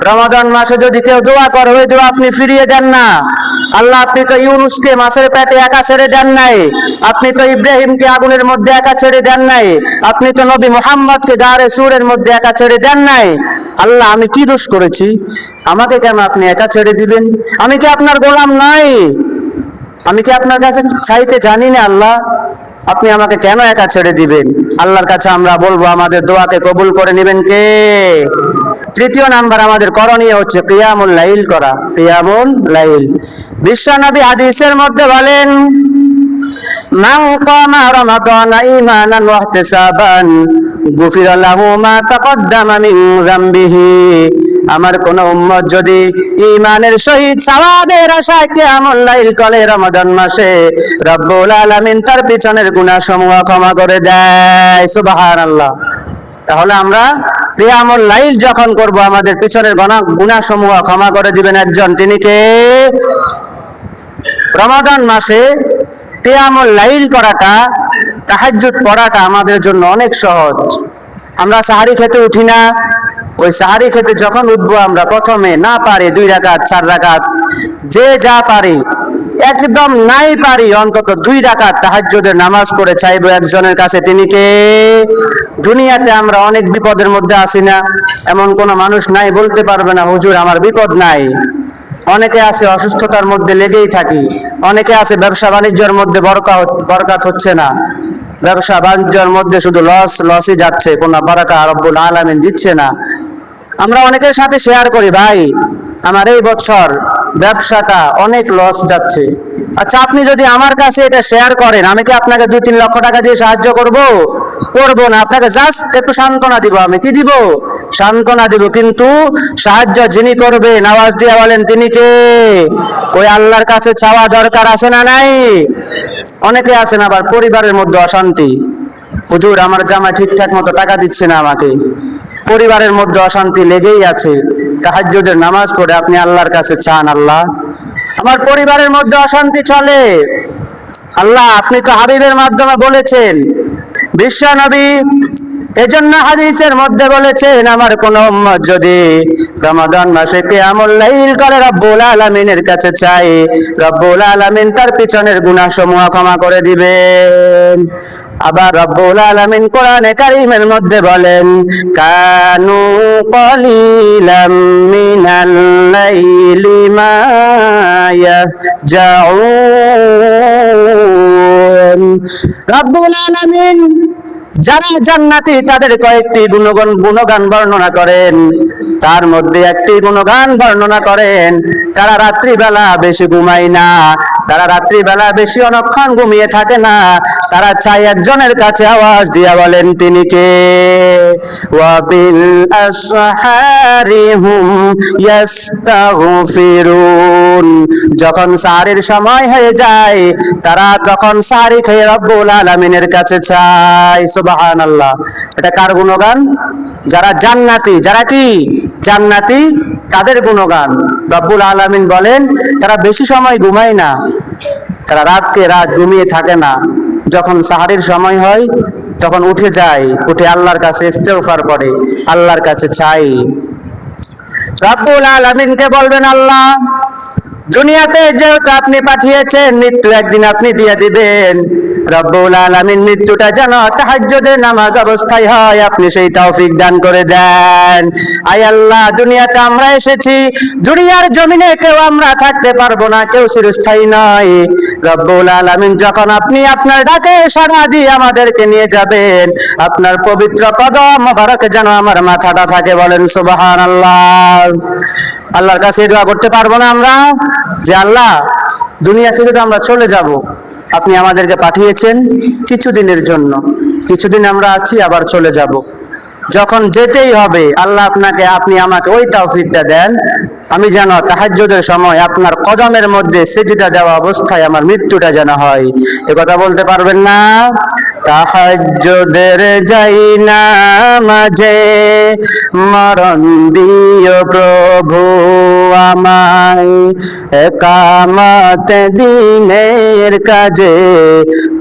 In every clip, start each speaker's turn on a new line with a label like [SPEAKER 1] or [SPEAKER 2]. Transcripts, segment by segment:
[SPEAKER 1] রমাদান মাসে যদি কেউ দোয়া করে ওই দোয়া আপনি ফিরিয়ে দেন না। আল্লাহ, আপনি তো ইউনুসকে মাছের পেটে একা ছেড়ে দেন নাই, আপনি তো ইব্রাহিমকে আগুনের মধ্যে একা ছেড়ে দেন নাই, আপনি তো নবী মুহাম্মদকে গারে সুরের মধ্যে একা ছেড়ে দেন নাই। আল্লাহ, আমি কি দোষ করেছি? আমাকে কেন আপনি একা ছেড়ে দিবেন? আমি কি আপনার গোলাম নাই? আমি কি আপনার কাছে চাইতে জানি না? আল্লাহ, আপনি আমাকে কেন একা ছেড়ে দিবেন? আল্লাহর কাছে আমরা বলবো, আমাদের দোয়াকে কবুল করে নেবেন কে? তৃতীয় নাম্বার আমাদের করণীয় হচ্ছে কিয়ামুল লাইল করা। কিয়ামুল লাইল, বিশ্বনবী হাদিসের মধ্যে বলেন, মান কামা রমাদানা ঈমানান ওয়া ইহতিসাবান গুফিরা লাহু মা তাকদ্দামা মিন যামবিহি। আমার কোন উম্মত যদি ঈমানের সহিত সওয়াবের আশায় কিয়ামুল লাইল করে রমাদান মাসে, রব্বুল আলামিন তার পিছনের গুনাহসমূহ ক্ষমা করে দেয়। সুবহানাল্লাহ। তাহলে আমরা কিয়ামুল লাইল যখন করব, আমাদের পিছনের গুনাহসমূহ ক্ষমা করে দিবেন একজন, তিনি কে? রমাদান মাসে কিয়ামুল লাইল করাটা, তাহাজ্জুদ পড়াটা আমাদের জন্য অনেক সহজ। আমরা সাহারি খেতে উঠি না, ওই সাহারি খেতে যখন উঠবো আমরা প্রথমে না পারি 2 রাকাত 4 রাকাত, যে যা পারি, একদম নাই পারি অন্তত 2 রাকাত তাহাজ্জুদের নামাজ পড়ে চাইবো একজনের কাছে, তিনি কে? দুনিয়াতে আমরা অনেক বিপদের মধ্যে আছি না? এমন কোন মানুষ নাই বলতে পারবে না হুজুর আমার বিপদ নাই। অনেকে আছে অসুস্থতার মধ্যে লেগেই থাকি, অনেকে আছে ব্যবসা বাণিজ্যের মধ্যে বরকত হচ্ছে না, ব্যবসা বাণিজ্যের মধ্যে শুধু লসই যাচ্ছে, কোনো বারাকা রব্বুল আলামিন দিচ্ছে না। আমরা অনেকের সাথে শেয়ার করি, ভাই আমার এই বছর ব্যবসাটা অনেক লস যাচ্ছে। আচ্ছা, আপনি যদি আমার কাছে এটা শেয়ার করেন, আমি কি আপনাকে 2-3 লক্ষ টাকা দিয়ে সাহায্য করব? করব না। আপনাকে জাস্ট একটু সান্ত্বনা দিব। আমি কি দিব? সান্ত্বনা দিব। কিন্তু সাহায্য যিনি করবেন, আওয়াজ দিয়ে বলেন তিনি কে? ওই আল্লাহর কাছে চাওয়া দরকার আছে না নাই? অনেকে আছেন আবার পরিবারের মধ্যে অশান্তি, হুজুর আমার জামাই ঠিকঠাক মতো টাকা দিচ্ছে না আমাকে, পরিবারের মধ্যে অশান্তি লেগেই আছে। তাহাজ্জুদের নামাজ পড়ে আপনি আল্লাহর কাছে চান, আল্লাহ আমার পরিবারের মধ্যে অশান্তি চলে, আল্লাহ আপনি তো হাবিবের মাধ্যমে বলেছেন, বিশ্ব নবী এজন্য হাদিসের মধ্যে বলেছেন, আমার কোন উম্মত যদি রমাদান মাসে কিয়ামুল লাইল করে রব্বুল আলামিনের কাছে চাই, রব্বুল আলামিন তার পিছনের গুনাহসমূহ ক্ষমা করে দিবেন। আবার রব্বুল আলামিন কোরআনে কারীমের মধ্যে বলেন, কানু কলিলাম মিনাল লাইলি মা ইয়াহজাউন। রব্বুল আলামিন যারা জান্নাতি তাদের কয়েকটি গুণগান বর্ণনা করেন, তার মধ্যে একটি গুণগান বর্ণনা করেন, তারা রাত্রিবেলা বেশি ঘুমায় না, তারা রাত্রিবেলা বেশি অনেকক্ষণ ঘুমিয়ে থাকে না, তারা চাই একজনের কাছে, আওয়াজ দিয়া বলেন তিনি কে? ওয়া বিল আসহারি হুম ইস্তাগফিরুন। যখন সাহরির সময় হয়ে যায়, তারা তখন সাহরি খেয়ে রব্বুল আলামিনের কাছে চায়। সুবহানাল্লাহ। এটা কার গুণগান? যারা জান্নাতি। যারা কি জান্নাতি তাদের গুণগান। রব্বুল আলামিন বলেন তারা বেশি সময় ঘুমায় না, তারা রাতকে রাত ঘুমিয়ে থাকে না, যখন সাহরির সময় হয় তখন উঠে যায়, উঠে আল্লাহর কাছে ইস্তেগফার করে, আল্লাহর কাছে চাই। রব্বুল আলামিনকে বলবেন, আল্লাহ দুনিয়াতে যেহেতু আপনি পাঠিয়েছেন, মৃত্যু একদিন আপনি দিয়ে দিবেন, রব্বুল আলামিন মৃত্যুটা যেন তাহাজ্জুদের নামাজ অবস্থায় হয়, আপনি সেই তৌফিক দান করে দেন। আয় আল্লাহ, দুনিয়াতে আমরা এসেছি, দুনিয়ার জমিনে কেউ আমরা থাকতে পারবো না, কেউ চিরস্থায়ী নয়। রব্বুল আলামিন যখন আপনি আপনার ডাকে সাড়া দিয়ে আমাদেরকে নিয়ে যাবেন, আপনার পবিত্র কদম মোবারকে যেন আমার মাথাটা থাকে। বলেন সুবহানাল্লাহ। আল্লাহর কাছে দোয়া করতে পারবো না আমরা যে আল্লাহ দুনিয়া থেকে তো আমরা চলে যাব, আপনি আমাদেরকে পাঠিয়েছেন কিছুদিনের জন্য, কিছুদিন আমরা আছি আবার চলে যাব, যখন যেতেই হবে আল্লাহ আপনি আমাকে ওই তৌফিকটা দেন, আমি যেন তাহাজ্জুদের সময় আপনার কদমের মধ্যে সিজদা দেওয়া অবস্থায় আমার মৃত্যুটা যেন হয়। এ কথা বলতে পারবেন না? তাহাজ্জুদের যাই না মাঝে মরণ দিও প্রভু আমায়। একামত দিনের কাজে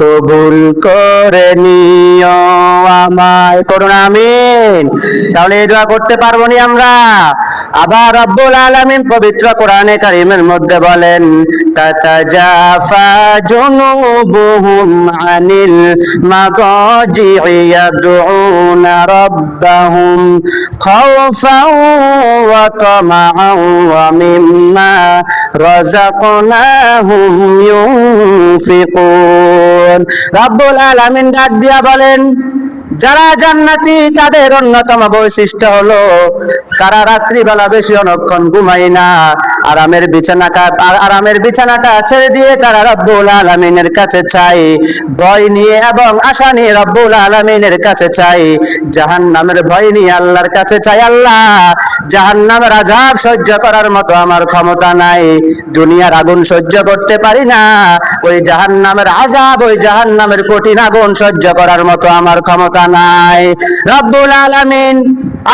[SPEAKER 1] কবুল করে নিও আমায়, করুন আমিন। তাহলে এই দোয়া করতে পারবো নি আমরা? আবার রব্বুল আলামিন পবিত্র কোরআনে কারীমের মধ্যে বলেন, তাতাজাফা জুনুবুহুম আনিল মাদাজি'i ইয়াদউনা রাব্বাহুম খাওফান ওয়া তামাআন ওয়া মিম্মা রাযাকনাহুম ইউনফিকুন। রব্বুল আলামিন ডাক দিয়া বলেন, যারা জান্নাতি তাদের অন্যতম বৈশিষ্ট্য হলো তারা রাত্রিবেলা বেশি অনেকক্ষণ ঘুমায় না, আরামের বিছানাটা ছেড়ে দিয়ে তারা রব্বুল আলামিনের কাছে চাই, ভয় নিয়ে এবং আশা নিয়ে রব্বুল আলামিনের কাছে চাই, জাহান্নামের ভয় নিয়ে আল্লাহর কাছে চাই, আল্লাহ জাহান্নামের আযাব সহ্য করার মতো আমার ক্ষমতা নাই, দুনিয়ার আগুন সহ্য করতে পারি না, ওই জাহান্নামের আযাব, ওই জাহান্নামের কঠিন আগুন সহ্য করার মতো আমার ক্ষমতা নাই। রব্বুল আলামিন,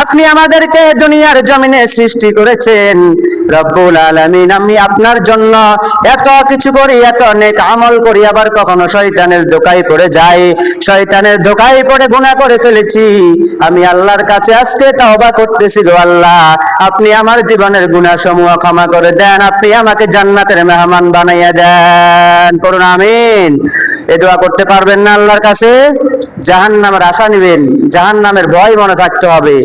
[SPEAKER 1] আপনি আমাদেরকে দুনিয়ার জমিনে সৃষ্টি করেছেন, রব্বুল আলামিন আমি আপনার জন্য এত কিছু করি, এত নেক আমল করি, আবার কখনো শয়তানের ধোঁকায় পড়ে যাই, শয়তানের ধোঁকায় পড়ে গুনাহ করে ফেলেছি, আমি আল্লাহর কাছে আজকে তওবা করতেছি গো আল্লাহ, আপনি আমার জীবনের গুনাহ সমূহ ক্ষমা করে দেন, আপনি আমাকে জান্নাতের মেহমান বানাইয়া দেন, করুন আমিন। এই দোয়া করতে পারবেন না আল্লাহর কাছে? জাহান্নামের আশা নিবেন, জাহান্নামের ভয় মনে থাকতে হবে,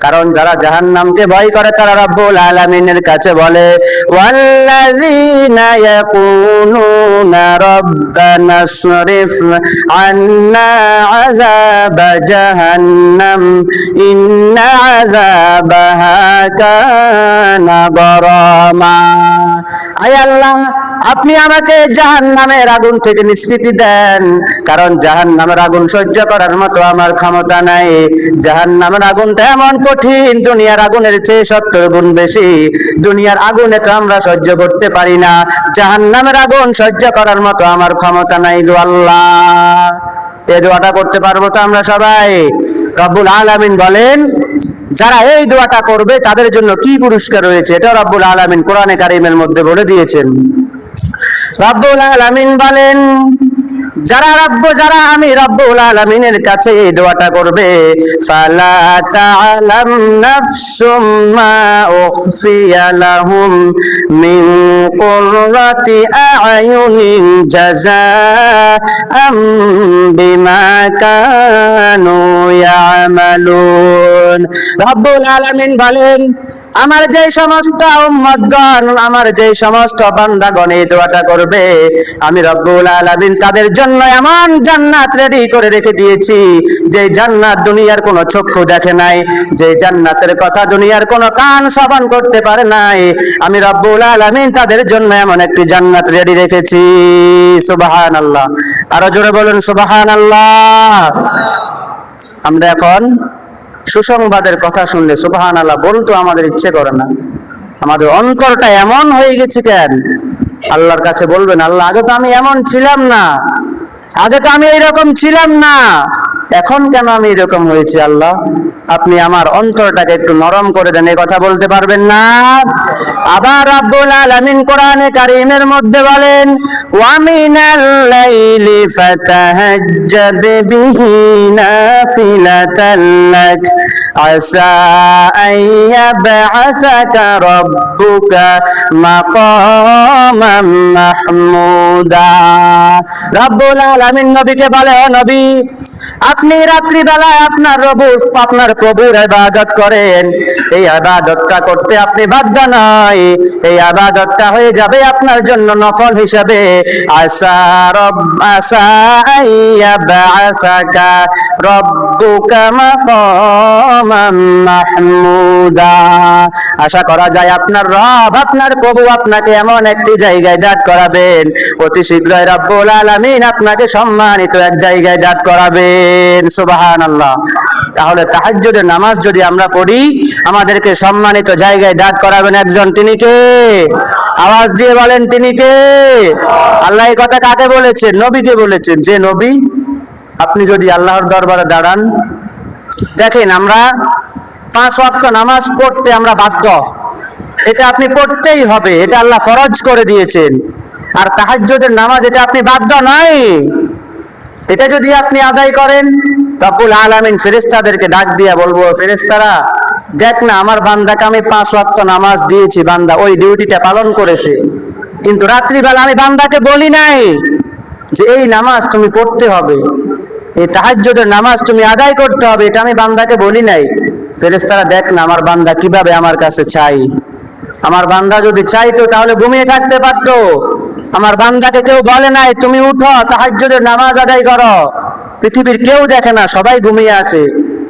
[SPEAKER 1] কারণ যারা জাহান্নামকে ভয় করে তারা রব্বুল আলামিনের কাছে বলে, ওয়াল্লাযীনা ইয়াকুলুনা রাব্বানা সরিফ আন্না আযাবা জাহান্নাম ইন্না আযাবাহা কানা গরামা। আয় আল্লাহ, আপনি আমাকে জাহান্নামের আগুন থেকে নিষ্কৃতি দেন, কারণ জাহান্নামের আগুন সহ্য করার মতো আমার ক্ষমতা নাই, জাহান্নামের আগুনটা এমন কঠিন, দুনিয়ার আগুনের চেয়ে 70 গুণ বেশি, দুনিয়ার আগুনে তো আমরা সহ্য করতে পারি না, জাহান্নামের আগুন সহ্য করার মতো আমার ক্ষমতা নাই গো আল্লাহ। এই দোয়াটা করতে পারবো তো আমরা সবাই? রব্বুল আলামিন বলেন, যারা এই দোয়াটা করবে তাদের জন্য কি পুরস্কার রয়েছে, এটা রব্বুল আলামিন কোরআনে কারীমের মধ্যে বলে দিয়েছেন। রব্বুল আলামিন বলেন, যারা আমি রব্বুল আলামিনের কাছে এই দোয়াটা করবে, ফালা তা'লাম নাফসুম মা উখফিয়া লাহুম মিন কুররাতি আ'য়ুনিন জাযাআম বিমা কানু ইয়ামালুন। রব্বুল আলামিন বলেন, আমার যে সমস্ত উম্মতগণ, আমার যে সমস্ত বান্দাগণ এই দোয়াটা করবে, আমি রব্বুল আলামিন তাদের জন্য এমন জান্নাত রেডি করে রেখে দিয়েছি, যে জান্নাত দুনিয়ার কোনো চক্ষু দেখে নাই, যে জান্নাতের কথা দুনিয়ার কোনো কান শ্রবণ করতে পারে নাই, আমি রব্বুল আলামিন তাদের জন্য এমন একটি জান্নাত রেডি রেখেছি। সুবহানাল্লাহ, আরো জোরে বলুন সুবহানাল্লাহ। আমরা এখন সুসংবাদের কথা শুনলে সুবহানাল্লাহ বলতো আমাদের ইচ্ছে করে না, আমাদের অন্তরটা এমন হয়ে গেছে কেন? আল্লাহর কাছে বলবেন, আল্লাহ আগে তো আমি এমন ছিলাম না, আগে তো আমি এইরকম ছিলাম না, এখন কেন আমি এরকম হয়েছি? আল্লাহ আপনি আমার অন্তরটাকে একটু নরম করে দেন, এই কথা বলতে পারবেন না? আবার রব্বুল আলামিন কোরআনে কারীমের মধ্যে বলেন, ওয়া মিনাল লাইলি ফাতাহাজ্জাদ বিহি নাফিলাতাল লাক আসা আইয়াবআসাকা রাব্বুকা মাকামান মাহমুদা। রব্বুল আলামিন নবীকে বলে, ও নবী, আপনি রাত্রি বেলায় আপনার প্রভুর ইবাদত করেন, এই ইবাদতটা করতে আপনি বাধ্য নয়, এই ইবাদতটা হয়ে যাবে আপনার জন্য নফল হিসাবে। আসা আইয়াবআসাকা রাব্বুকা মাকামান মাহমুদা। আশা করা যায় আপনার রব, আপনার প্রভু আপনাকে এমন একটি জায়গায় দাঁড় করাবেন, অতি শীঘ্রই রব্বুল আলামিন আপনাকে সম্মানিত এক জায়গায় দাঁড় করাবেন। সুবহানাল্লাহ। তাহলে তাহাজ্জুদের নামাজ যদি আমরা পড়ি, আমাদেরকে সম্মানিত জায়গায় দাঁড় করাবেন একজন, তিনি কে? আওয়াজ দিয়ে বলেন, তিনি কে? আল্লাহ এই কথা কাকে বলেছেন? নবীকে বলেছেন। যে নবী, আপনি যদি আল্লাহর দরবারে দাঁড়ান, দেখেন আমরা 5 ওয়াক্ত নামাজ পড়তে আমরা বাধ্য, এটা আপনি পড়তেই হবে, এটা আল্লাহ ফরজ করে দিয়েছেন। আর তাহাজ্জুদের নামাজ এটা আপনি বাধ্য নাই, এটা যদি আপনি আদায় করেন, রব্বুল আলামিন ফেরেশতাদেরকে ডাক দিয়া বলবো, ফেরেশতারা দেখ না আমার বান্দাকে আমি 5 ওয়াক্ত নামাজ দিয়েছি, বান্দা ওই ডিউটিটা পালন করেছে, কিন্তু রাত্রিবেলা আমি বান্দাকে বলি নাই যে এই নামাজ তুমি পড়তে হবে, এই তাহাজ্জুদের নামাজ তুমি আদায় করতে হবে, এটা আমি বান্দাকে বলি নাই। ফেরেশতারা দেখ না আমার বান্দা কিভাবে আমার কাছে চাই, আমার বান্দা যদি চাইতো তাহলে ঘুমিয়ে থাকতে পারতো, আমার বান্দাকে কেউ বলে নাই তুমি উঠো তাহাজ্জুদের নামাজ আদায় করো, পৃথিবীর কেউ দেখে না, সবাই ঘুমিয়ে আছে।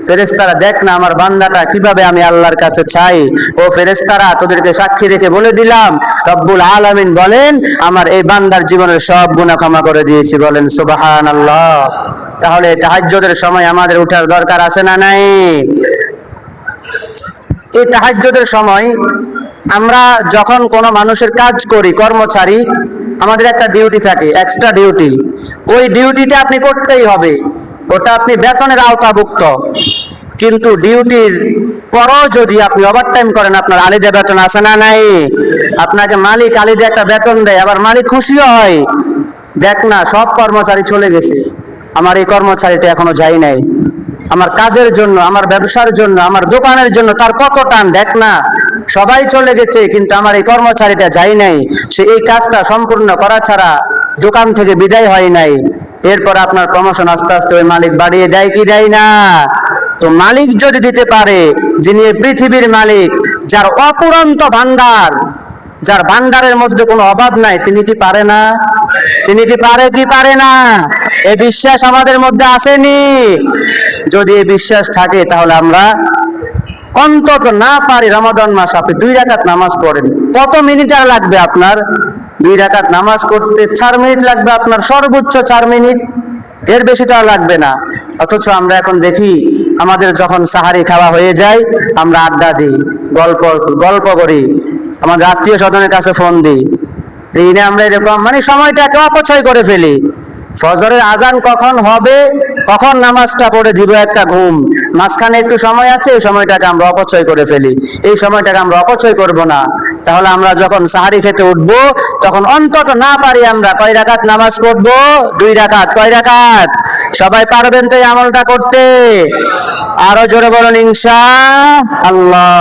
[SPEAKER 1] ফেরেশতারা দেখ না আমার বান্দাটা কিভাবে আমি আল্লাহর কাছে চাই। ও ফেরেশতারা তোদেরকে সাক্ষী রেখে বলে দিলাম, রব্বুল আলামিন বলেন আমার এই বান্দার জীবনের সব গুনাহ ক্ষমা করে দিয়েছি, বলেন সুবহানাল্লাহ। তাহলে তাহাজ্জুদের সময় আমাদের উঠার দরকার আছে না নাই? এই তাহাজ্জুদের সময় আমরা যখন কোনো মানুষের কাজ করি, কর্মচারী, আমাদের একটা ডিউটি থাকে, এক্সট্রা ডিউটি, ওই ডিউটিটা আপনি করতেই হবে, ওটা আপনি বেতনের আওতাভুক্ত। কিন্তু ডিউটির পরও যদি আপনি ওভারটাইম করেন, আপনার আলিদা বেতন আছে না নাই? আপনাকে মালিক আলিদা একটা বেতন দেয়, আবার মালিক খুশিও হয়, দেখ না সব কর্মচারী চলে গেছে, আমার এই কর্মচারীটা এখনো যায় নাই, আমার কাজের জন্য, আমার ব্যবসার জন্য, আমার দোকানের জন্য তার কত টান, দেখ না সবাই চলে গেছে কিন্তু আমার এই কর্মচারীটা যায় নাই, সে এই কাজটা সম্পূর্ণ করা ছাড়া দোকান থেকে বিদায় হয় নাই। এরপর আপনার প্রমোশন আস্তে আস্তে ওই মালিক বাড়িয়ে দেয় কি দেয় না? তো মালিক যদি দিতে পারে, যিনি পৃথিবীর মালিক, যার অপুরন্ত ভান্ডার, যার ভান্ডারের মধ্যে কোনো অভাব নাই, তিনি কি পারে না? তিনি কি পারে কি পারে না? এই বিশ্বাস আমাদের মধ্যে আসেনি? যদি এই বিশ্বাস থাকে তাহলে আমরা অন্তত না পারি রমাদান মাস আপনি 2 রাকাত নামাজ পড়েন, কত মিনিট আর লাগবে আপনার? 2 রাকাত নামাজ করতে 4 মিনিট লাগবে আপনার, সর্বোচ্চ 4 মিনিট, এর বেশি তো আর লাগবে না। অথচ আমরা এখন দেখি আমাদের যখন সাহারি খাওয়া হয়ে যায় আমরা আড্ডা দিই, গল্প করি, আমাদের আত্মীয় স্বজনের কাছে ফোন দিই, দিনে আমরা এরকম মানে সময়টাকে অপচয় করে ফেলি। ফজরের আজান কখন হবে, কখন নামাজটা পড়ে দিব একটা ঘুম, মাঝখানে একটু সময় আছে, এই সময়টাকে আমরা অপচয় করে ফেলি। এই সময়টাকে আমরা অপচয় করব না। তাহলে আমরা যখন সাহারি খেতে উঠবো তখন অন্তত না পারি আমরা কয় রাকাত নামাজ পড়বো? 2 রাকাত। কয় রাকাত? সবাই পারবেন তো এই আমলটা করতে? আরো জোরে বলুন ইনশাআল্লাহ।